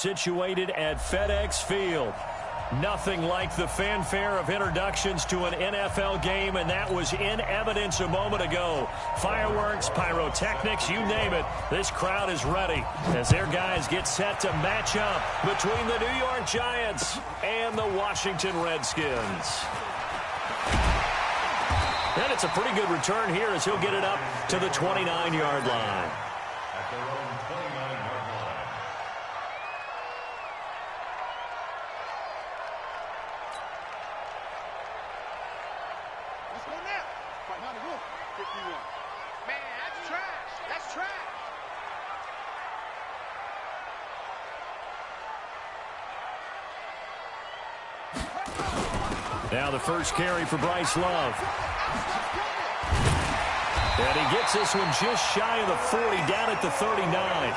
situated at FedEx Field. Nothing like the fanfare of introductions to an NFL game, and that was in evidence a moment ago. Fireworks, pyrotechnics, you name it. This crowd is ready as their guys get set to match up between the New York Giants and the Washington Redskins. And it's a pretty good return here as he'll get it up to the 29-yard line. Now the first carry for Bryce Love. And he gets this one just shy of the 40, down at the 39.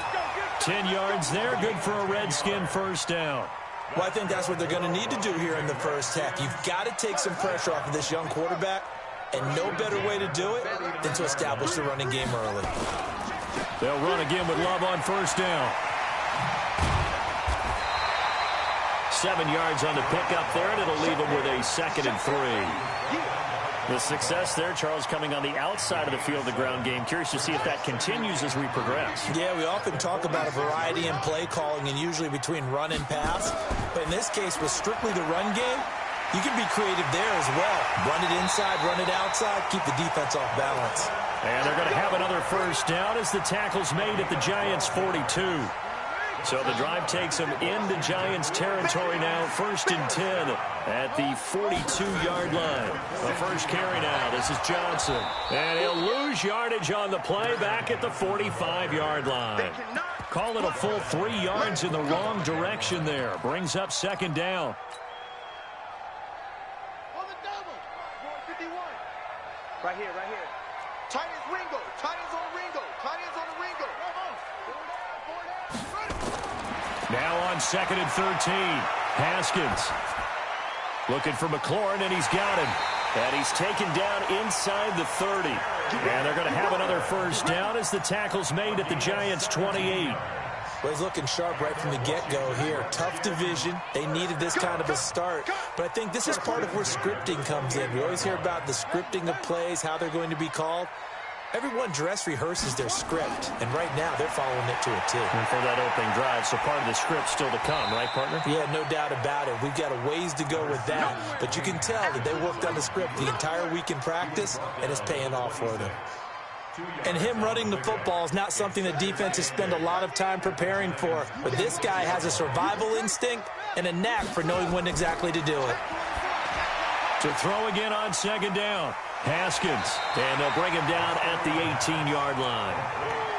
10 yards there, good for a Redskin first down. Well, I think that's what they're going to need to do here in the first half. You've got to take some pressure off of this young quarterback, and no better way to do it than to establish the running game early. They'll run again with Love on first down. 7 yards on the pickup there, and it'll leave him with a 2nd and 3. The success there, Charles, coming on the outside of the field of the ground game. Curious to see if that continues as we progress. Yeah, we often talk about a variety in play calling and usually between run and pass. But in this case, with strictly the run game, you can be creative there as well. Run it inside, run it outside, keep the defense off balance. And they're going to have another first down as the tackle's made at the Giants' 42. So the drive takes them into Giants territory now, 1st and 10 at the 42-yard line. The first carry now, this is Johnson. And he'll lose yardage on the play back at the 45-yard line. Call it a full 3 yards in the wrong direction there. Brings up 2nd down. On the double. 51. Right here, right here. Tight ends Ringo. Tight ends on Ringo. Tight ends on the Ringo. Now on 2nd and 13. Haskins looking for McLaurin, and he's got him. And he's taken down inside the 30. And they're going to have another first down as the tackle's made at the Giants' 28. Well, he's looking sharp right from the get-go here. Tough division. They needed this kind of a start. But I think this is part of where scripting comes in. We always hear about the scripting of plays, how they're going to be called. Everyone dress rehearses their script, and right now they're following it to a T. And for that opening drive, so part of the script still to come, right, partner? Yeah, no doubt about it. We've got a ways to go with that, but you can tell that they worked on the script the entire week in practice, and it's paying off for them. And him running the football is not something that defenses spend a lot of time preparing for, but this guy has a survival instinct and a knack for knowing when exactly to do it. To throw again on 2nd down. Haskins, and they'll bring him down at the 18-yard line.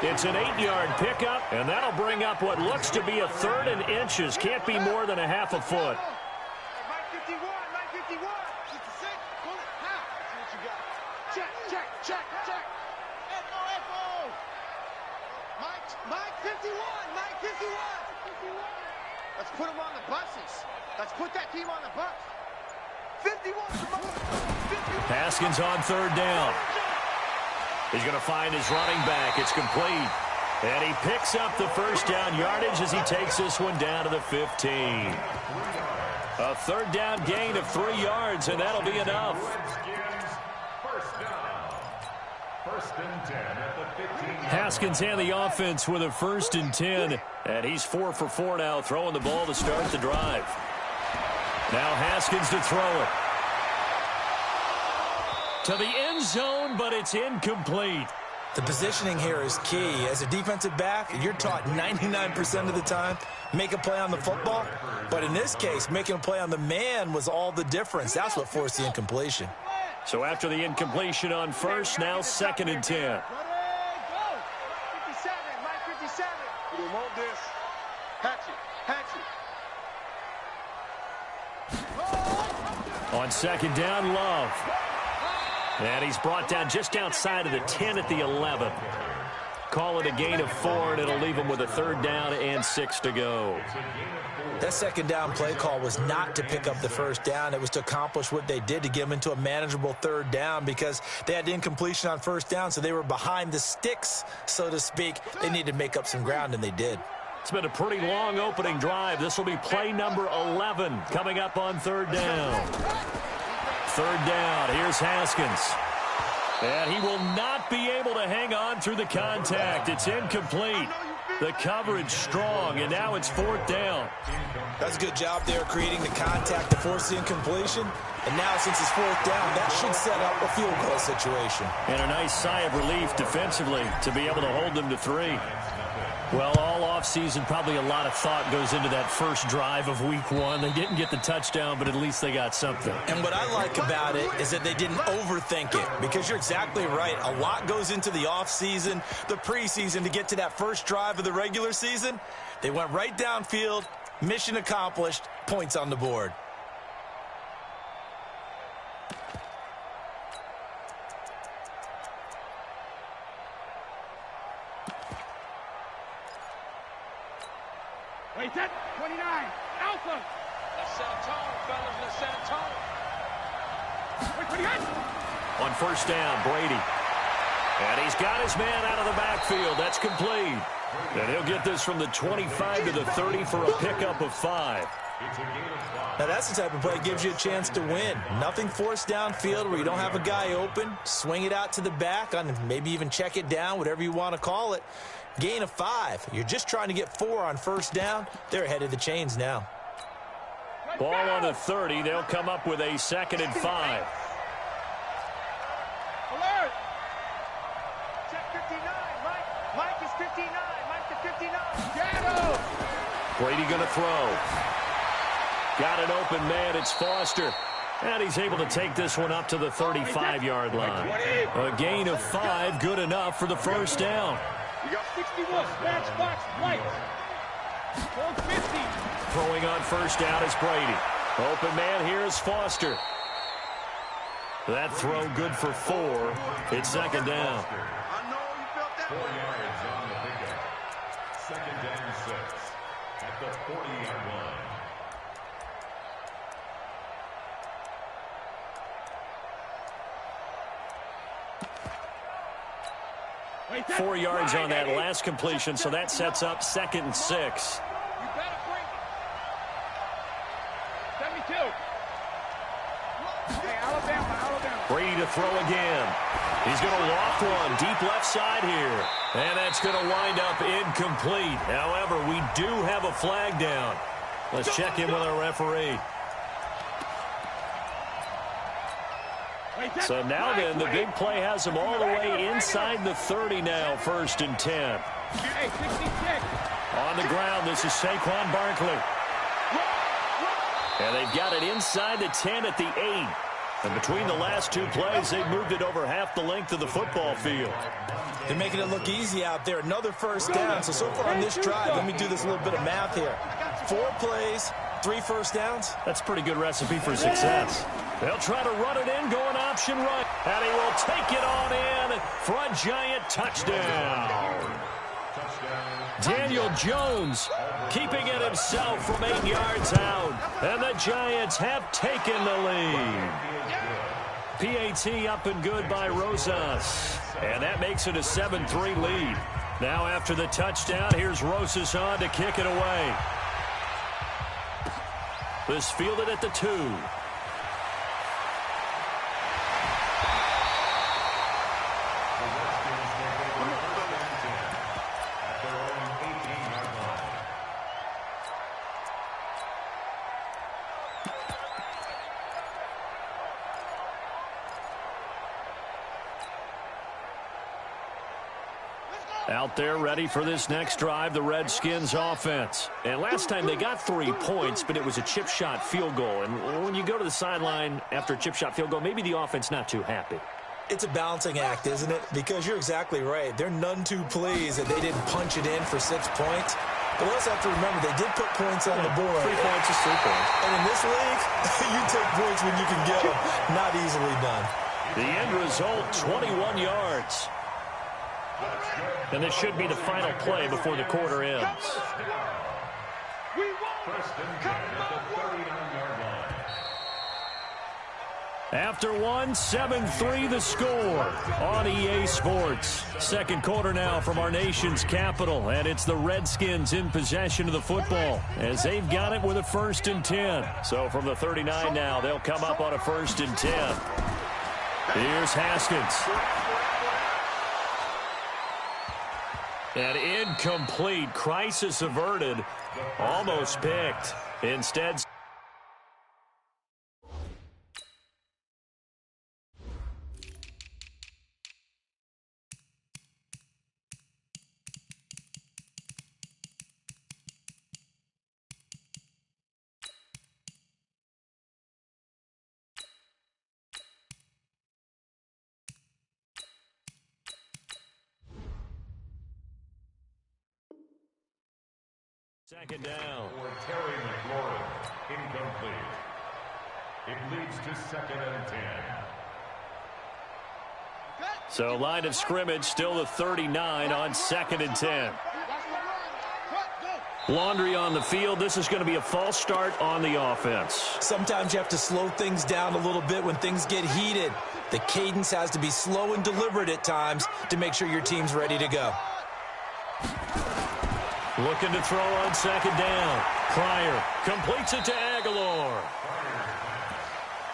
It's an 8-yard pickup, and that'll bring up what looks to be a 3rd and inches. Can't be more than a half a foot. Mike 51, Mike 51. 66, pull it, half. See what you got. Check, check, check, check. Echo, echo. Mike 51, Mike 51. Let's put him on the buses. Let's put that team on the bus. 51. Haskins on 3rd down. He's going to find his running back. It's complete. And he picks up the first down yardage as he takes this one down to the 15. A 3rd down gain of 3 yards, and that'll be enough. Haskins and the offense with a 1st and 10. And he's 4 for 4 now, throwing the ball to start the drive. Now Haskins to throw it. To the end zone, but it's incomplete. The positioning here is key. As a defensive back, you're taught 99% of the time, make a play on the football. But in this case, making a play on the man was all the difference. That's what forced the incompletion. So after the incompletion on 1st, now 2nd and 10. 57, Mike 57. We don't want this. Hatchet, hatchet. On 2nd down, Love. And he's brought down just outside of the 10 at the 11. Call it a gain of 4, and it'll leave him with a 3rd down and 6 to go. That 2nd down play call was not to pick up the 1st down. It was to accomplish what they did, to get them into a manageable 3rd down, because they had incompletion on 1st down, so they were behind the sticks, so to speak. They needed to make up some ground, and they did. It's been a pretty long opening drive. This will be play number 11 coming up on third down. Third down. Here's Haskins. And he will not be able to hang on through the contact. It's incomplete. The coverage strong, and now it's fourth down. That's a good job there creating the contact to force the incompletion. And now since it's fourth down, that should set up a field goal situation. And a nice sigh of relief defensively to be able to hold them to 3. Well, all offseason, probably a lot of thought goes into that first drive of week 1. They didn't get the touchdown, but at least they got something. And what I like about it is that they didn't overthink it, because you're exactly right. A lot goes into the offseason, the preseason, to get to that first drive of the regular season. They went right downfield, mission accomplished, points on the board. Wait, set, 29, Alpha. Let's set a tone, fellas, let's set a tone. Wait, 28. On first down, Brady. And he's got his man out of the backfield. That's complete. And he'll get this from the 25 to the 30 for a pickup of 5. Now, that's the type of play that gives you a chance to win. Nothing forced downfield where you don't have a guy open. Swing it out to the back, on maybe even check it down, whatever you want to call it. Gain of 5. You're just trying to get 4 on first down. They're ahead of the chains now. Ball on the 30. They'll come up with a 2nd and 5. Alert! Check 59. Mike is 59. Mike is 59. Shadow! Brady going to throw. Got an open man. It's Foster. And he's able to take this one up to the 35-yard line. A gain of 5, good enough for the first down. You got 61. Box, right. 450. Throwing on first down is Brady. Open man here is Foster. That throw good for 4. It's 2nd down. I know you felt that. 4 yards on the pickup. 2nd down 6 at the 40-yard line. 4 yards on that last completion, so that sets up 2nd and 6. You better bring it. 72. Hey, Alabama. Brady to throw again. He's going to loft one deep left side here. And that's going to wind up incomplete. However, we do have a flag down. Let's check in with our referee. So now then, the big play has them all the way inside the 30 now, 1st and 10. Hey, 66. On the ground, this is Saquon Barkley. And they've got it inside the 10 at the 8. And between the last 2 plays, they've moved it over half the length of the football field. They're making it look easy out there. Another first down. So far on this drive, let me do this little bit of math here. 4 plays, 3 first downs. That's a pretty good recipe for success. They'll try to run it in, going option right. And he will take it on in for a Giant touchdown. Daniel Jones keeping it himself from 8 yards out. And the Giants have taken the lead. PAT up and good by Rosas. And that makes it a 7-3 lead. Now after the touchdown, here's Rosas on to kick it away. This fielded at the 2. Out there ready for this next drive, the Redskins offense. And last time they got 3 points, but it was a chip shot field goal. And when you go to the sideline after a chip shot field goal, maybe the offense not too happy. It's a balancing act, isn't it? Because you're exactly right. They're none too pleased that they didn't punch it in for 6 points. But we also have to remember they did put points on the board. 3 points is 3 points. And in this league, you take points when you can get them. Not easily done. The end result, 21 yards. And this should be the final play before the quarter ends. First and 10 at the 39-yard line. After one, 7-3 the score on EA Sports. Second quarter now from our nation's capital, and it's the Redskins in possession of the football as they've got it with a 1st and 10. So from the 39 now, they'll come up on a 1st and 10. Here's Haskins. An incomplete, crisis averted, almost picked. Instead, second down. For Terry McLaurin, incomplete. It leads to 2nd and 10. So line of scrimmage still the 39 on 2nd and 10. Laundry on the field. This is going to be a false start on the offense. Sometimes you have to slow things down a little bit when things get heated. The cadence has to be slow and deliberate at times to make sure your team's ready to go. Looking to throw on 2nd down. Pryor completes it to Aguilar.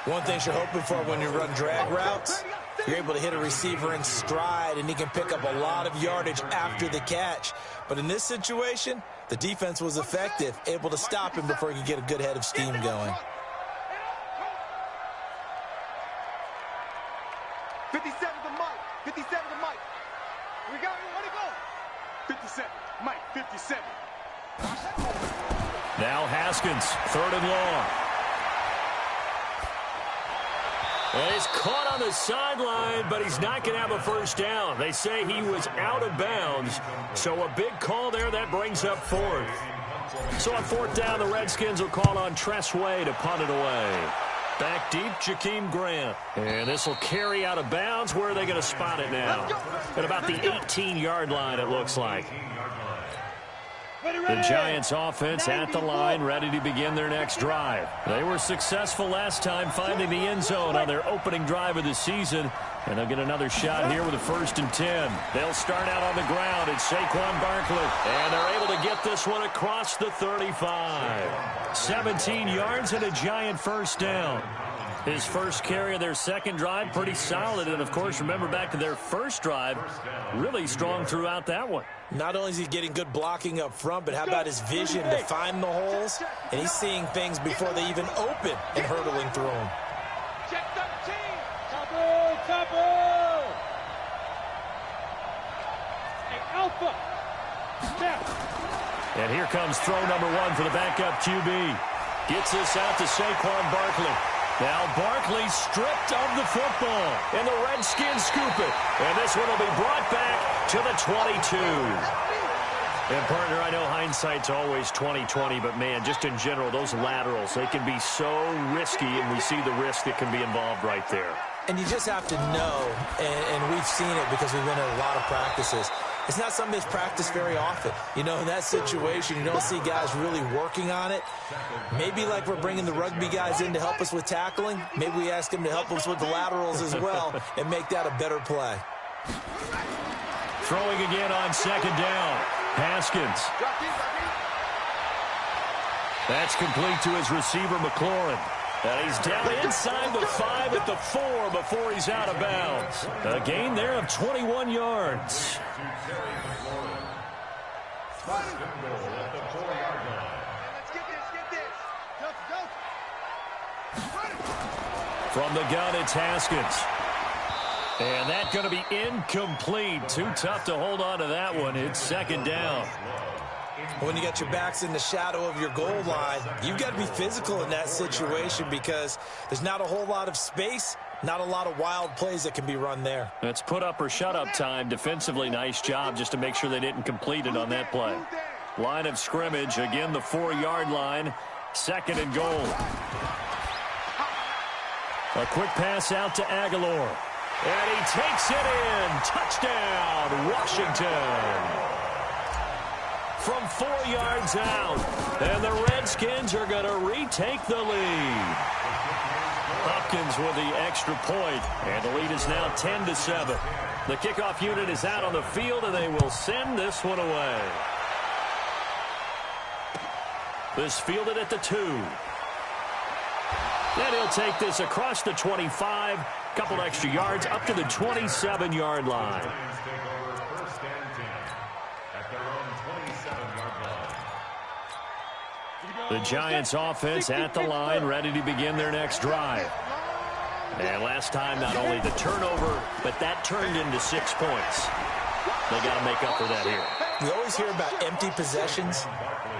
One thing you're hoping for when you run drag routes, you're able to hit a receiver in stride, and he can pick up a lot of yardage after the catch. But in this situation, the defense was effective, able to stop him before he could get a good head of steam going. 57 to Mike. 57 to Mike. We got it. Where'd it go? 57. Mike, 57. Now Haskins, 3rd and long. And he's caught on the sideline, but he's not going to have a 1st down. They say he was out of bounds, so a big call there. That brings up 4th. So on 4th down, the Redskins will call on Tress Way to punt it away. Back deep, Jakeem Grant. And this will carry out of bounds. Where are they going to spot it now? At about the 18-yard line, it looks like. The Giants offense at the line, ready to begin their next drive. They were successful last time finding the end zone on their opening drive of the season, and they'll get another shot here with a 1st and 10. They'll start out on the ground. It's Saquon Barkley, and they're able to get this one across the 35. 17 yards and a Giant 1st down. His first carry of their second drive, pretty solid. And, of course, remember back to their first drive, really strong throughout that one. Not only is he getting good blocking up front, but how about his vision to find the holes? And he's seeing things before they even open and hurdling through them. Check 13. Double. Hey, Alpha. Step. And here comes throw number 1 for the backup QB. Gets this out to Saquon Barkley. Now Barkley stripped of the football, and the Redskins scoop it. And this one will be brought back to the 22. And, partner, I know hindsight's always 20/20, but, man, just in general, those laterals, they can be so risky, and we see the risk that can be involved right there. And you just have to know, and we've seen it because we've been at a lot of practices, it's not something that's practiced very often. You know, in that situation, you don't see guys really working on it. Maybe like we're bringing the rugby guys in to help us with tackling, maybe we ask them to help us with the laterals as well and make that a better play. Throwing again on 2nd down. Haskins. That's complete to his receiver, McLaurin. And he's down inside the 5 at the 4 before he's out of bounds. A gain there of 21 yards. From the gun, it's Haskins. And that's going to be incomplete. Too tough to hold on to that one. It's 2nd down. When you got your backs in the shadow of your goal line, you've got to be physical in that situation because there's not a whole lot of space, not a lot of wild plays that can be run there. It's put up or shut up time. Defensively, nice job just to make sure they didn't complete it on that play. Line of scrimmage, again the 4-yard line, 2nd and goal. A quick pass out to Aguilar. And he takes it in. Touchdown, Washington. From 4 yards out. And the Redskins are going to retake the lead. Hopkins with the extra point, and the lead is now 10-7. The kickoff unit is out on the field, and they will send this one away. This fielded at the 2. And he'll take this across the 25, couple extra yards up to the 27-yard line. The Giants offense at the line, ready to begin their next drive. And last time, not only the turnover, but that turned into 6 points. They got to make up for that here. We always hear about empty possessions,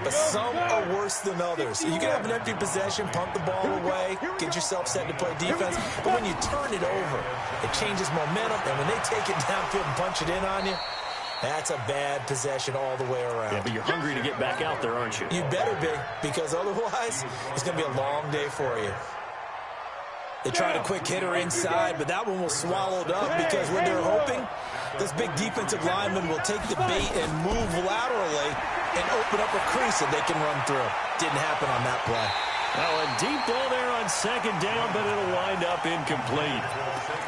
but some are worse than others. You can have an empty possession, pump the ball away, get yourself set to play defense, but when you turn it over, it changes momentum, and when they take it downfield and punch it in on you, that's a bad possession all the way around. Yeah, but you're hungry to get back out there, aren't you? You better be, because otherwise, it's going to be a long day for you. They tried a quick hitter inside, but that one was swallowed up because what they're hoping, this big defensive lineman will take the bait and move laterally and open up a crease that they can run through. Didn't happen on that play. Now a deep ball there on second down, but it'll wind up incomplete.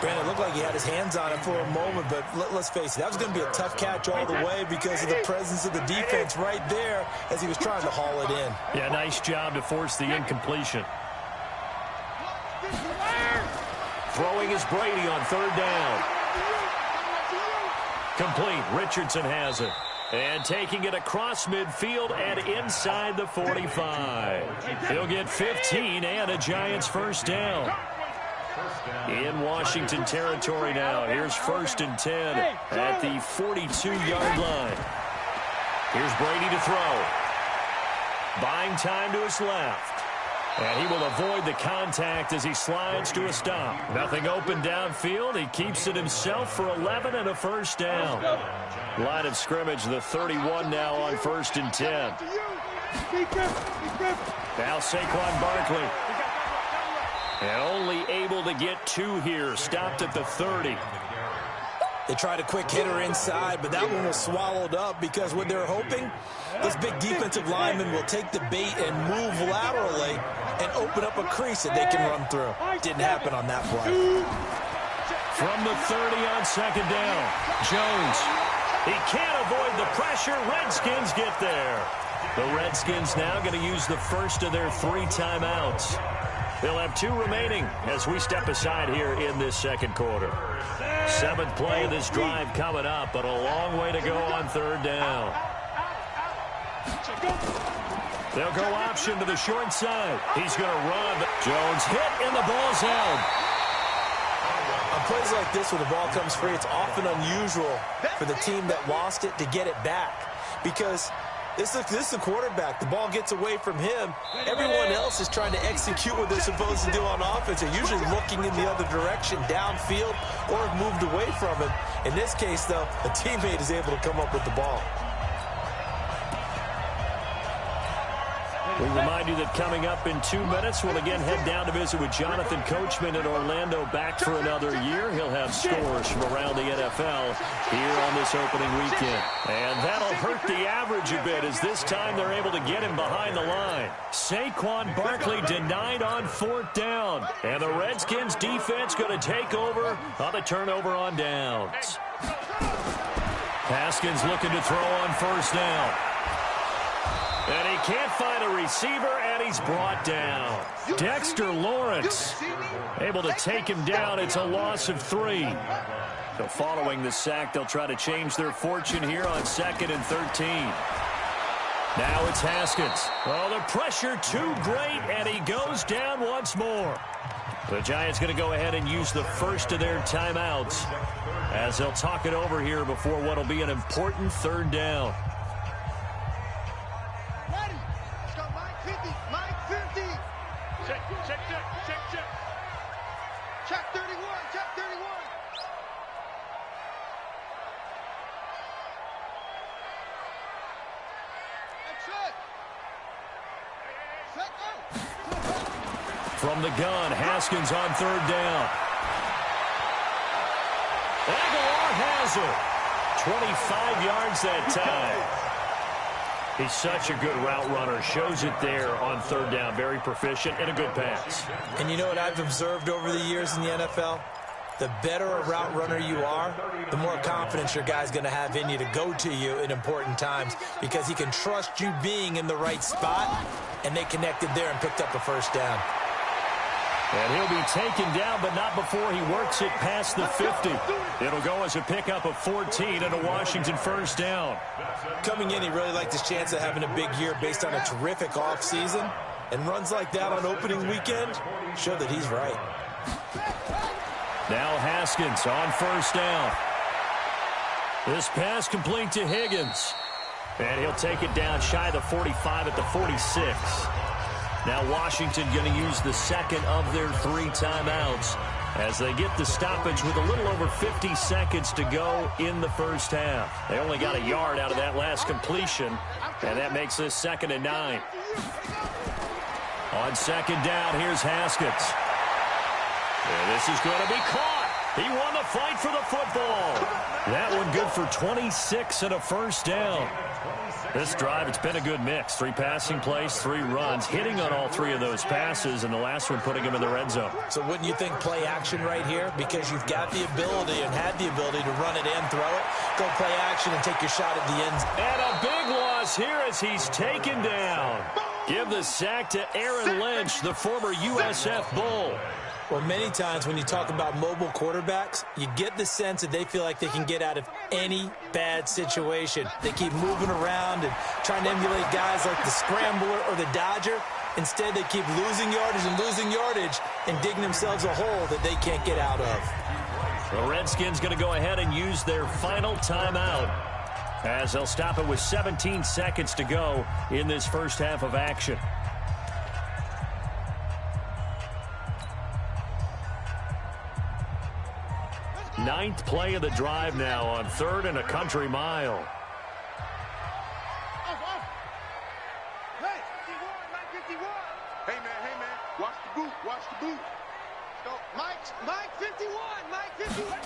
Brandon, it looked like he had his hands on it for a moment, but let's face it, that was going to be a tough catch all the way because of the presence of the defense right there as he was trying to haul it in. Yeah, nice job to force the incompletion. Throwing is Brady on third down. Complete. Richardson has it. And taking it across midfield and inside the 45. He'll get 15 and a Giants first down. In Washington territory now. Here's 1st and 10 at the 42-yard line. Here's Brady to throw. Buying time to his left. And he will avoid the contact as he slides to a stop. Nothing open downfield. He keeps it himself for 11 and a first down. Line of scrimmage, the 31 now on 1st and 10. Now Saquon Barkley. And only able to get 2 here. Stopped at the 30. They tried a quick hitter inside, but that one was swallowed up because what they're hoping, this big defensive lineman will take the bait and move laterally and open up a crease that they can run through. Didn't happen on that play. From the 30 on second down, Jones. He can't avoid the pressure. Redskins get there. The Redskins now going to use the first of their 3 timeouts. They'll have 2 remaining as we step aside here in this second quarter. 7th play of this drive coming up, but a long way to go on third down. They'll go option to the short side. He's going to run. Jones hit, and the ball's out. On plays like this where the ball comes free, it's often unusual for the team that lost it to get it back because this is the quarterback. The ball gets away from him. Everyone else is trying to execute what they're supposed to do on offense. They're usually looking in the other direction, downfield, or have moved away from it. In this case, though, a teammate is able to come up with the ball. We remind you that coming up in 2 minutes, we'll again head down to visit with Jonathan Coachman in Orlando, back for another year. He'll have scores from around the NFL here on this opening weekend. And that'll hurt the average a bit as this time they're able to get him behind the line. Saquon Barkley denied on 4th down. And the Redskins defense going to take over on the turnover on downs. Haskins looking to throw on 1st down. And he can't find a receiver, and he's brought down. Dexter Lawrence able to take him down. It's a loss of 3. So following the sack, they'll try to change their fortune here on 2nd and 13. Now it's Haskins. Oh, the pressure too great, and he goes down once more. The Giants going to go ahead and use the first of their timeouts as they'll talk it over here before what will be an important 3rd down. Check 31, check 31. From the gun, Haskins on 3rd down. Aguilar has it. 25 yards that time. He's such a good route runner. Shows it there on third down. Very proficient and a good pass. And you know what I've observed over the years in the NFL? The better a route runner you are, the more confidence your guy's going to have in you to go to you in important times because he can trust you being in the right spot, and they connected there and picked up a first down. And he'll be taken down, but not before he works it past the 50. It'll go as a pickup of 14 and a Washington first down. Coming in, he really liked his chance of having a big year based on a terrific offseason, and runs like that on opening weekend show that he's right. Now Haskins on first down. This pass complete to Higgins. And he'll take it down shy of the 45 at the 46. Now Washington going to use the second of their 3 timeouts as they get the stoppage with a little over 50 seconds to go in the first half. They only got a yard out of that last completion, and that makes this 2nd and 9. On second down, here's Haskins. And this is going to be caught. He won the fight for the football. That one good for 26 and a first down. This drive, it's been a good mix. 3 passing plays, 3 runs, hitting on all 3 of those passes, and the last one putting him in the red zone. So wouldn't you think play action right here? Because you've got the ability and had the ability to run it in, throw it, go play action, and take your shot at the end. And a big loss here as he's taken down. Give the sack to Aaron Lynch, the former USF Bull. Well, many times when you talk about mobile quarterbacks, you get the sense that they feel like they can get out of any bad situation. They keep moving around and trying to emulate guys like the Scrambler or the Dodger. Instead, they keep losing yardage and digging themselves a hole that they can't get out of. The Redskins going to go ahead and use their final timeout as they'll stop it with 17 seconds to go in this first half of action. Ninth play of the drive now on 3rd and a country mile. Hey, 51, Hey, man, watch the boot. So, Mike 51, Mike 51.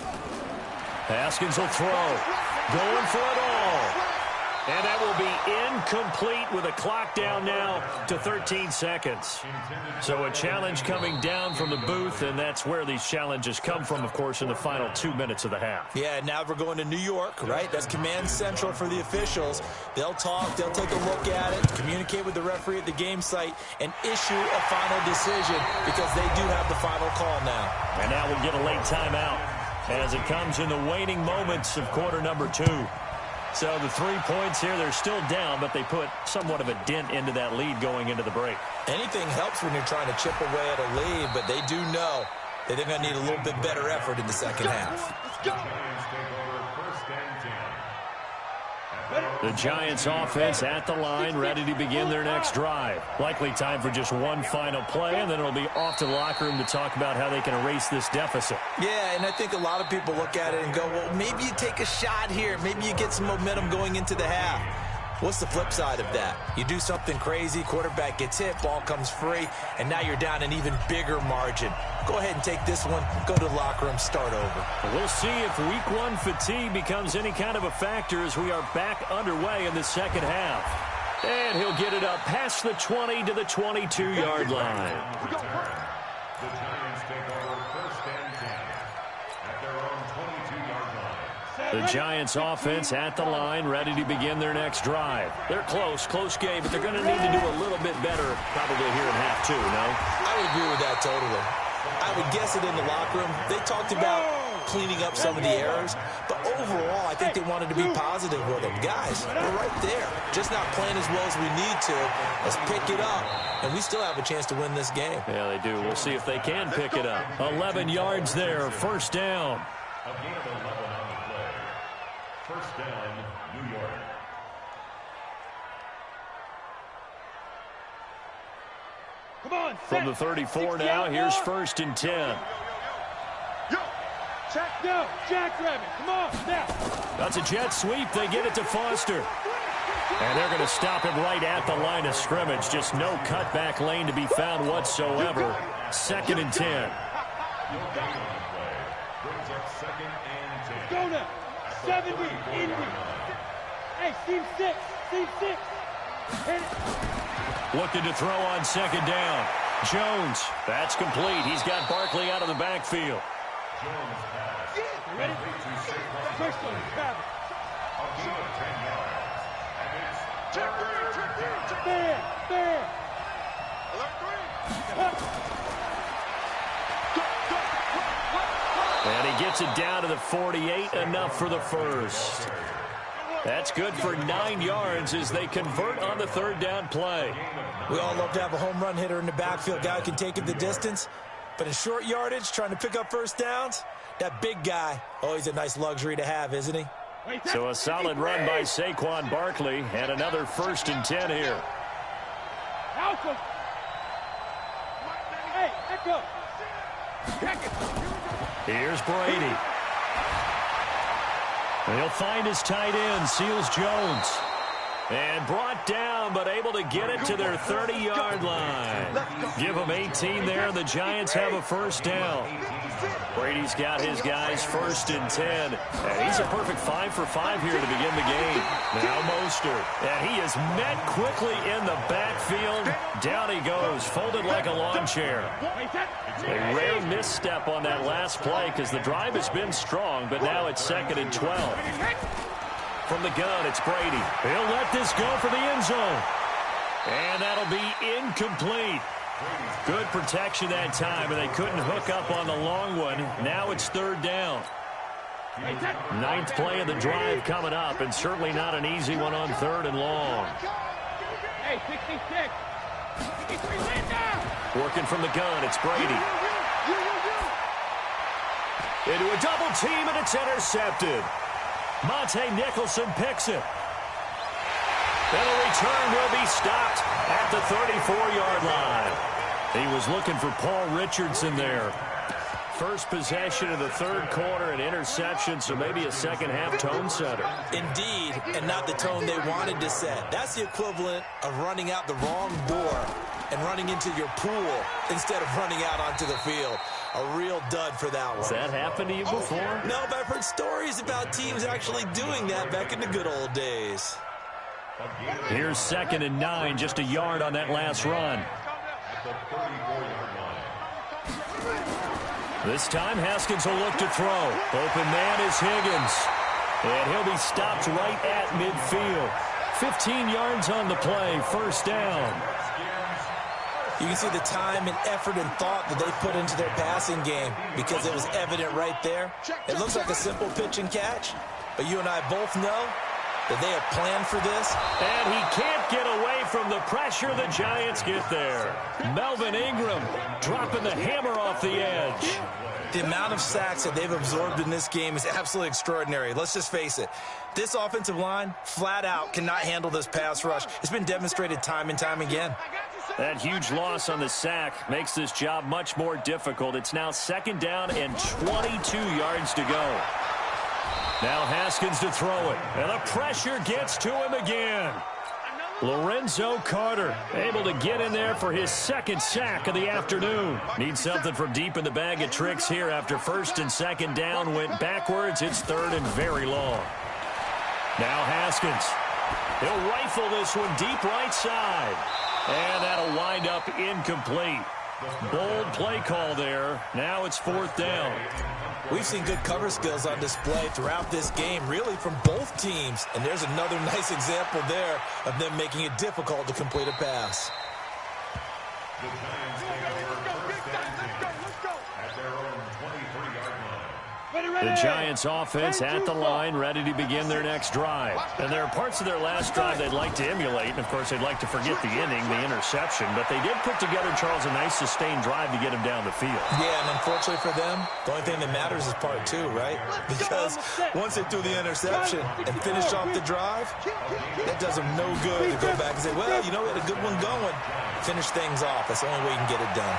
Haskins will throw. Going for it all. And that will be incomplete with a clock down now to 13 seconds. So a challenge coming down from the booth, and that's where these challenges come from, of course, in the final 2 minutes of the half. Yeah, now we're going to New York, right? That's command central for the officials. They'll talk, they'll take a look at it, communicate with the referee at the game site, and issue a final decision because they do have the final call now. And now we'll get a late timeout as it comes in the waning moments of quarter number 2. So the 3 points here, they're still down, but they put somewhat of a dent into that lead going into the break. Anything helps when you're trying to chip away at a lead, but they do know that they're going to need a little bit better effort in the second half. The Giants offense at the line, ready to begin their next drive. Likely time for just one final play, and then it'll be off to the locker room to talk about how they can erase this deficit. Yeah, and I think a lot of people look at it and go, well, maybe you take a shot here. Maybe you get some momentum going into the half. What's the flip side of that? You do something crazy, quarterback gets hit, ball comes free, and now you're down an even bigger margin. Go ahead and take this one, go to the locker room, start over. We'll see if week 1 fatigue becomes any kind of a factor as we are back underway in the second half. And he'll get it up past the 20 to the 22-yard line. The Giants take over 1st and 10 at their own 22-yard line. The Giants offense at the line, ready to begin their next drive. They're close game, but they're going to need to do a little bit better probably here in half 2, no? I would agree with that totally. I would guess it in the locker room. They talked about cleaning up some of the errors, but overall, I think they wanted to be positive with them. Guys, we're right there. Just not playing as well as we need to. Let's pick it up, and we still have a chance to win this game. Yeah, they do. We'll see if they can pick it up. 11 yards there, first down. A gain of 11 on the play. First down, New York. Come on, From the 34 now, here's 1st and 10. Yo, check. Go, Jackrabbit. Come on, now. That's a jet sweep. They get it to Foster. And they're going to stop him right at the line of scrimmage. Just no cutback lane to be found whatsoever. 2nd and 10. Brings up 2nd and 10. Go now. 70, Indy. Hey, seam 6. Looking to throw on second down. Jones, that's complete. He's got Barkley out of the backfield. Jones pass. Ready? First one, grab it. A gain of 10 yards. And it's Check three, check three, check three. There. Alert three. And he gets it down to the 48, enough for the first. That's good for 9 yards as they convert on the third down play. We all love to have a home run hitter in the backfield, guy who can take it the distance. But in short yardage, trying to pick up first downs, that big guy, always a nice luxury to have, isn't he? So a solid run by Saquon Barkley, and another 1st and 10 here. Alpha. Hey, echo. Here's Brady. He'll find his tight end, Seals Jones. And brought down, but able to get it to their 30-yard line. Give them 18 there, and the Giants have a first down. Brady's got his guys 1st and 10. And he's a perfect 5 for 5 here to begin the game. Now Mostert. And he is met quickly in the backfield. Down he goes, folded like a lawn chair. A rare misstep on that last play because the drive has been strong, but now it's 2nd and 12. From the gun, it's Brady. He'll let this go for the end zone. And that'll be incomplete. Good protection that time, and they couldn't hook up on the long one. Now it's 3rd down. 9th play of the drive coming up, and certainly not an easy one on 3rd and long. Hey, 66. 63, lay down. Working from the gun, it's Brady. Into a double team, and it's intercepted. Monte Nicholson picks it. And the return will be stopped at the 34-yard line. He was looking for Paul Richardson there. First possession of the 3rd quarter, an interception, so maybe a second-half tone setter. Indeed, and not the tone they wanted to set. That's the equivalent of running out the wrong door and running into your pool instead of running out onto the field. A real dud for that one. Has that happened to you before? No, but I've heard stories about teams actually doing that back in the good old days. Here's 2nd and 9, just a yard on that last run. This time, Haskins will look to throw. Open man is Higgins. And he'll be stopped right at midfield. 15 yards on the play, 1st down. You can see the time and effort and thought that they put into their passing game because it was evident right there. It looks like a simple pitch and catch, but you and I both know that they have planned for this. And he can't get away from the pressure. The Giants get there. Melvin Ingram dropping the hammer off the edge. The amount of sacks that they've absorbed in this game is absolutely extraordinary. Let's just face it. This offensive line, flat out, cannot handle this pass rush. It's been demonstrated time and time again. That huge loss on the sack makes this job much more difficult. It's now 2nd down and 22 yards to go. Now Haskins to throw it. And the pressure gets to him again. Lorenzo Carter able to get in there for his 2nd sack of the afternoon. Needs something from deep in the bag of tricks here after 1st and 2nd down went backwards. It's 3rd and very long. Now Haskins. He'll rifle this one deep right side. And that'll wind up incomplete. Bold play call there. Now it's 4th down. We've seen good cover skills on display throughout this game, really from both teams. And there's another nice example there of them making it difficult to complete a pass. The Giants take over 1st and 10 at their own 23-yard line. The Giants offense at the line, ready to begin their next drive. And there are parts of their last drive they'd like to emulate. And, of course, they'd like to forget the inning, the interception. But they did put together, Charles, a nice sustained drive to get him down the field. Yeah, and unfortunately for them, the only thing that matters is part 2, right? Because once they threw the interception and finished off the drive, that does them no good to go back and say, well, you know, we had a good one going. Finish things off. That's the only way you can get it done.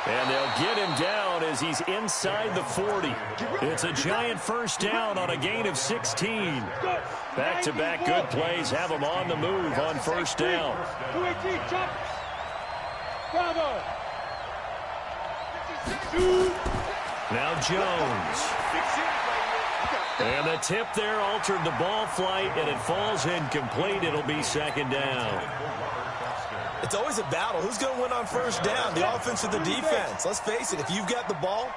And they'll get him down as he's inside the 40. It's a Giant 1st down on a gain of 16. Back-to-back good plays have him on the move on 1st down. 218, jump. Bravo. Now Jones. And the tip there altered the ball flight, and it falls incomplete. It'll be second down. It's always a battle. Who's going to win on first down, the offense or the defense? Let's face it, if you've got the ball,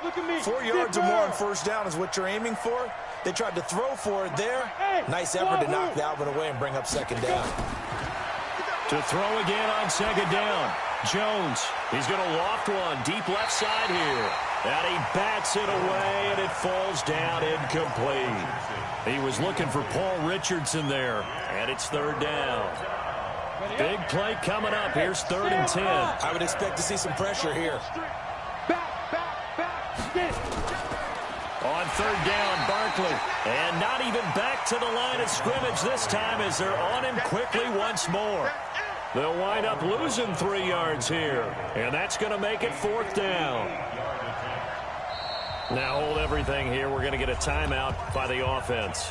4 yards or more on first down is what you're aiming for. They tried to throw for it there. Nice effort to knock that one away and bring up second down. To throw again on second down. Jones, he's going to loft one deep left side here. And he bats it away, and it falls down incomplete. He was looking for Paul Richardson there, and it's third down. Big play coming up. Here's 3rd and 10. I would expect to see some pressure here. On third down, Barkley. And not even back to the line of scrimmage this time as they're on him quickly once more. They'll wind up losing 3 yards here. And that's going to make it 4th down. Now hold everything here. We're going to get a timeout by the offense.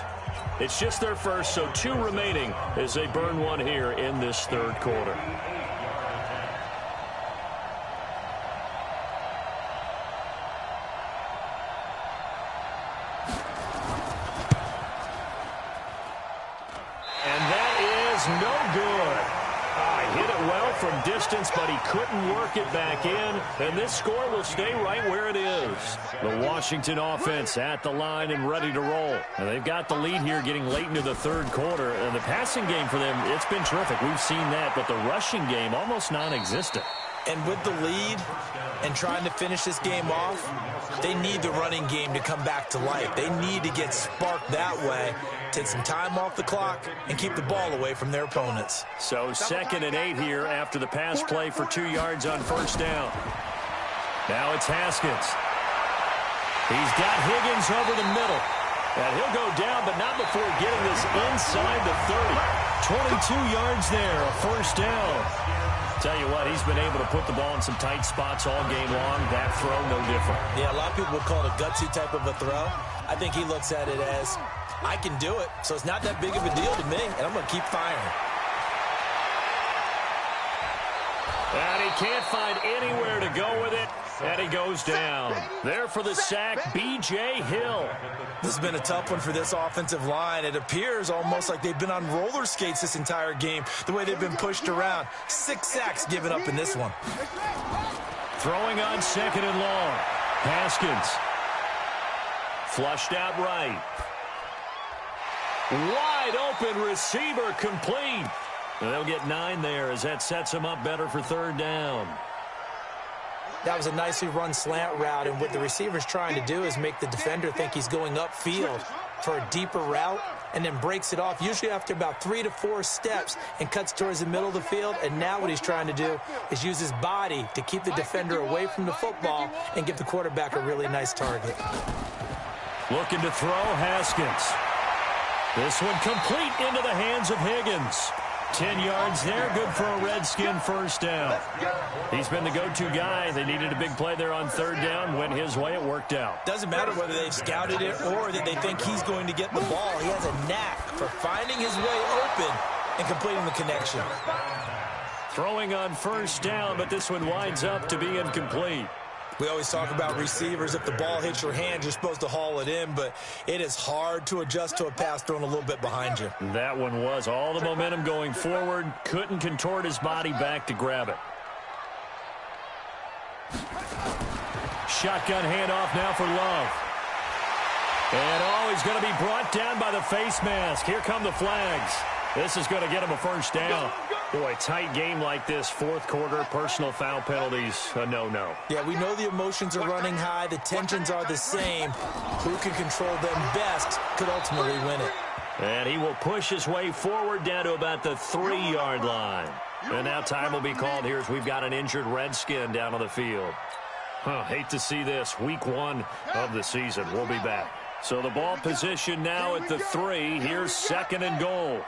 It's just their first, so 2 remaining as they burn one here in this third quarter. And that is no good. Hit it well from distance, but he couldn't work it back in, and this score will stay right where it is. The Washington offense at the line and ready to roll. And they've got the lead here getting late into the third quarter, and the passing game for them, it's been terrific. We've seen that, but the rushing game almost non-existent. And with the lead and trying to finish this game off, they need the running game to come back to life. They need to get sparked that way, take some time off the clock, and keep the ball away from their opponents. So 2nd and 8 here after the pass play for 2 yards on first down. Now it's Haskins. He's got Higgins over the middle. And he'll go down, but not before getting this inside the 30. 22 yards there, a first down. Tell you what, he's been able to put the ball in some tight spots all game long. That throw, no different. Yeah, a lot of people would call it a gutsy type of a throw. I think he looks at it as, I can do it, so it's not that big of a deal to me, and I'm going to keep firing. And he can't find anywhere to go with it, and he goes down. There for the sack, B.J. Hill. This has been a tough one for this offensive line. It appears almost like they've been on roller skates this entire game, the way they've been pushed around. 6 sacks given up in this one. Throwing on 2nd and long. Haskins. Flushed out right. Wide open receiver complete. And they'll get 9 there as that sets them up better for third down. That was a nicely run slant route, and what the receiver's trying to do is make the defender think he's going upfield for a deeper route and then breaks it off, usually after about 3 to 4 steps, and cuts towards the middle of the field. And now what he's trying to do is use his body to keep the defender away from the football and give the quarterback a really nice target. Looking to throw, Haskins. This one complete into the hands of Higgins. 10 yards there, good for a Redskin first down. He's been the go-to guy. They needed a big play there on third down. Went his way, it worked out. Doesn't matter whether they've scouted it or that they think he's going to get the ball. He has a knack for finding his way open and completing the connection. Throwing on first down, but this one winds up to be incomplete. We always talk about receivers. If the ball hits your hand, you're supposed to haul it in, but it is hard to adjust to a pass thrown a little bit behind you. That one was all the momentum going forward. Couldn't contort his body back to grab it. Shotgun handoff now for Love. And he's going to be brought down by the face mask. Here come the flags. This is going to get him a first down. Boy, tight game like this, fourth quarter, personal foul penalties, a no-no. Yeah, we know the emotions are running high. The tensions are the same. Who can control them best could ultimately win it. And he will push his way forward down to about the 3-yard line. And now time will be called here as we've got an injured Redskin down on the field. Hate to see this. Week 1 of the season. We'll be back. So the ball position now at the 3. Here's 2nd and goal.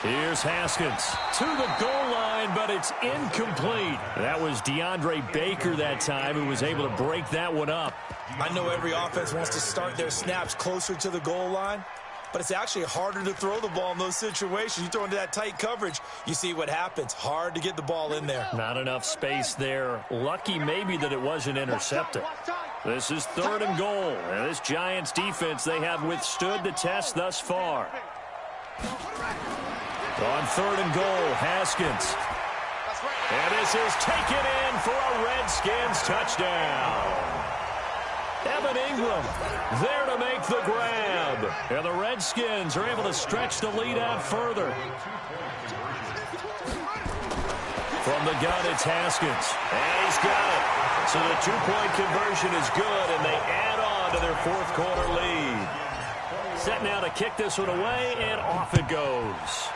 Here's Haskins to the goal line, but it's incomplete. That was DeAndre Baker that time who was able to break that one up. I know every offense wants to start their snaps closer to the goal line, but it's actually harder to throw the ball in those situations. You throw into that tight coverage, you see what happens. Hard to get the ball in there. Not enough space there. Lucky maybe that it wasn't intercepted. This is 3rd and goal. And this Giants defense, they have withstood the test thus far. On 3rd and goal, Haskins. And this is taken in for a Redskins touchdown. Evan Ingram there to make the grab. And the Redskins are able to stretch the lead out further. From the gun, it's Haskins. And he's got it. So the 2-point conversion is good, and they add on to their 4th quarter lead. Set now to kick this one away, and off it goes.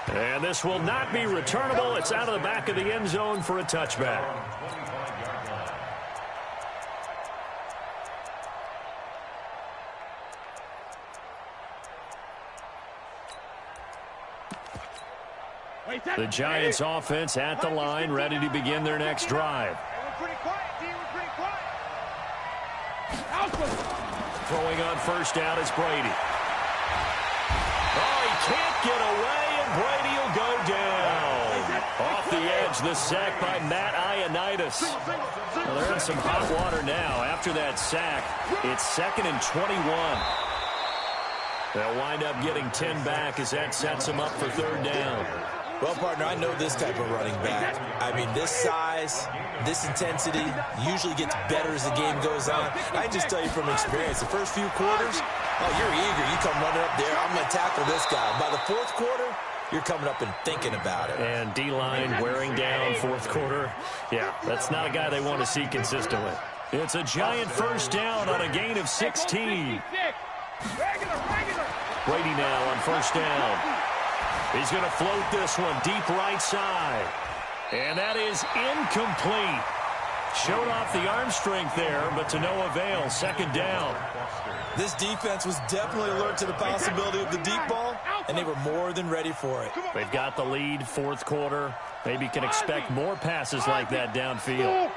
And this will not be returnable. It's out of the back of the end zone for a touchback. The Giants offense at the line, ready to begin their next drive. Throwing on 1st down is Brady. Oh, he can't get away, and Brady will go down. Off the edge, the sack by Matt Ioannidis. Well, they're in some hot water now. After that sack, it's 2nd and 21. They'll wind up getting 10 back as that sets them up for 3rd down. Well, partner, I know this type of running back. I mean, this size, this intensity usually gets better as the game goes on. I can just tell you from experience, the first few quarters, oh, you're eager. You come running up there, I'm going to tackle this guy. By the 4th quarter, you're coming up and thinking about it. And D-line wearing down 4th quarter. Yeah, that's not a guy they want to see consistently. It's a Giant 1st down on a gain of 16. Brady now on 1st down. He's going to float this one deep right side. And that is incomplete. Showed off the arm strength there, but to no avail. 2nd down. This defense was definitely alert to the possibility of the deep ball, and they were more than ready for it. They've got the lead, 4th quarter. Maybe can expect more passes like that downfield.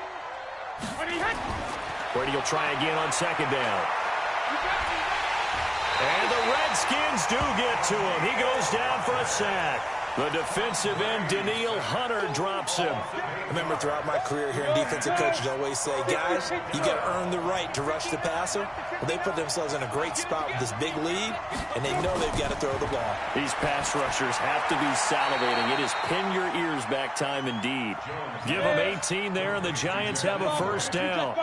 Brady will try again on 2nd down. And the Redskins do get to him. He goes down for a sack. The defensive end, Danielle Hunter, drops him. I remember throughout my career here in defensive coaches always say, guys, you got to earn the right to rush the passer. Well, they put themselves in a great spot with this big lead, and they know they've got to throw the ball. These pass rushers have to be salivating. It is pin your ears back time indeed. Give them 18 there, and the Giants have a 1st down.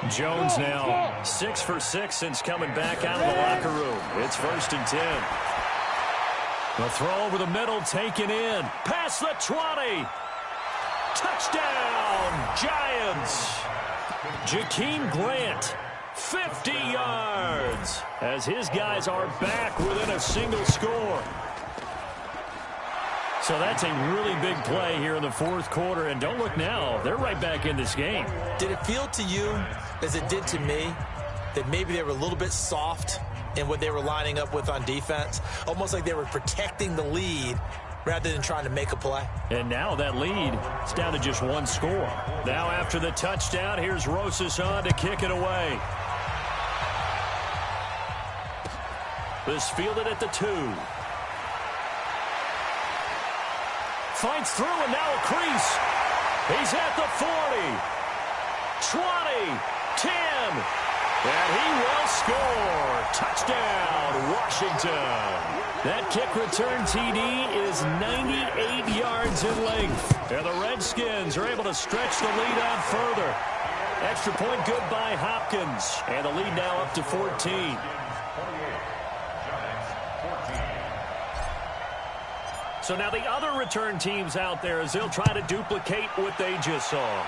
Jones now 6 for 6 since coming back out of the locker room. It's 1st and 10. The throw over the middle, taken in. Past the 20. Touchdown, Giants. Jakeem Grant, 50 yards. As his guys are back within a single score. So that's a really big play here in the 4th quarter. And don't look now, they're right back in this game. Did it feel to you, as it did to me, that maybe they were a little bit soft in what they were lining up with on defense? Almost like they were protecting the lead rather than trying to make a play. And now that lead is down to just 1 score. Now after the touchdown, here's Rosas on to kick it away. This fielded at the 2. Fights through and now a crease. He's at the 40. 20. 10. And he will score. Touchdown, Washington. That kick return TD is 98 yards in length. And the Redskins are able to stretch the lead out further. Extra point good by Hopkins. And the lead now up to 14. So now the other return teams out there as they'll try to duplicate what they just saw.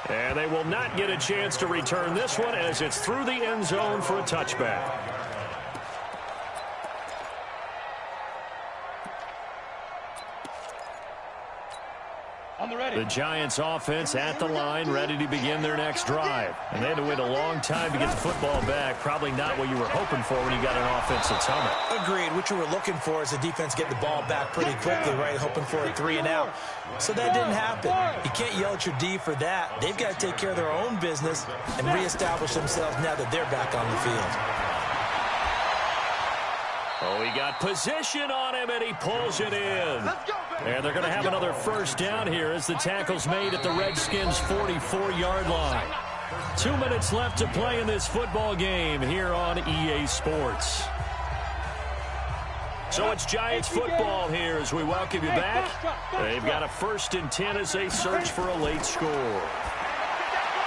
And they will not get a chance to return this one as it's through the end zone for a touchback. The Giants offense at the line, ready to begin their next drive. And they had to wait a long time to get the football back. Probably not what you were hoping for when you got an offense that's humming. Agreed. What you were looking for is the defense get the ball back pretty quickly, right? Hoping for a 3 and out. So that didn't happen. You can't yell at your D for that. They've got to take care of their own business and reestablish themselves now that they're back on the field. Oh, he got position on him, and he pulls it in. And they're going to have another first down here as the tackle's made at the Redskins' 44-yard line. 2 minutes left to play in this football game here on EA Sports. So it's Giants football here as we welcome you back. They've got a 1st and 10 as they search for a late score.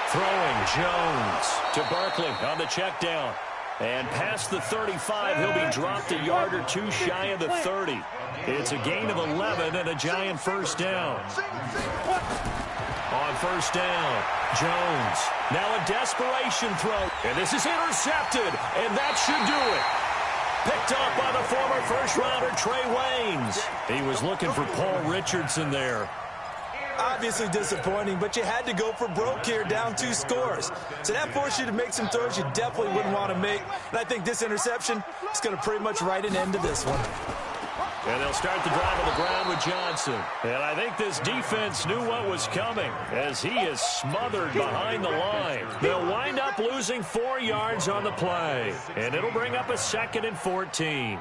Throwing Jones to Barkley on the check down. And past the 35, he'll be dropped a yard or 2 shy of the 30. It's a gain of 11 and a Giant first down. On first down, Jones. Now a desperation throw. And this is intercepted. And that should do it. Picked up by the former first-rounder Trey Waynes. He was looking for Paul Richardson there. Obviously disappointing, but you had to go for broke here, down 2 scores. So that forced you to make some throws you definitely wouldn't want to make. And I think this interception is going to pretty much write an end to this one. And they'll start the drive on the ground with Johnson. And I think this defense knew what was coming as he is smothered behind the line. They'll wind up losing 4 yards on the play. And it'll bring up a 2nd and 14.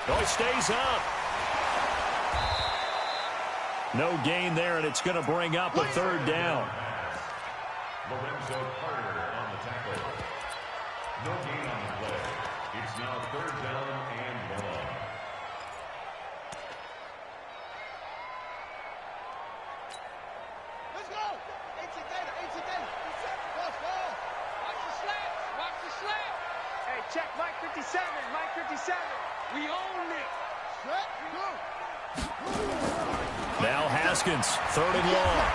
Oh, he stays up. No gain there, and it's going to bring up a 3rd down. Lorenzo Carter on the tackle. No gain on the play. It's now 3rd down and 1. Let's go. 18 data. Watch the slap. Watch the slap. Hey, check Mike 57. Mike 57. We own it. Set, go. Now Haskins, 3rd and long.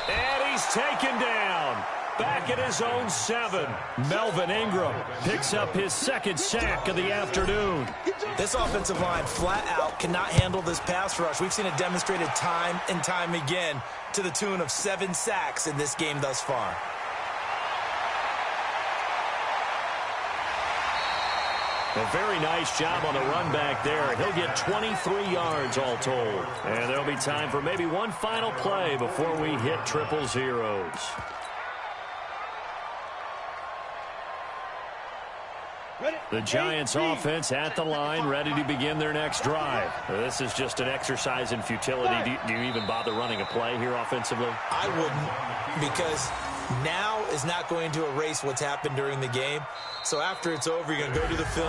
And he's taken down. Back at his own 7. Melvin Ingram picks up his 2nd sack of the afternoon. This offensive line flat out cannot handle this pass rush. We've seen it demonstrated time and time again to the tune of 7 sacks in this game thus far. A very nice job on the run back there. He'll get 23 yards all told. And there'll be time for maybe one final play before we hit 000. The Giants offense at the line, ready to begin their next drive. This is just an exercise in futility. Do you even bother running a play here offensively? I wouldn't, because now is not going to erase what's happened during the game. So after it's over, you're going to go to the film.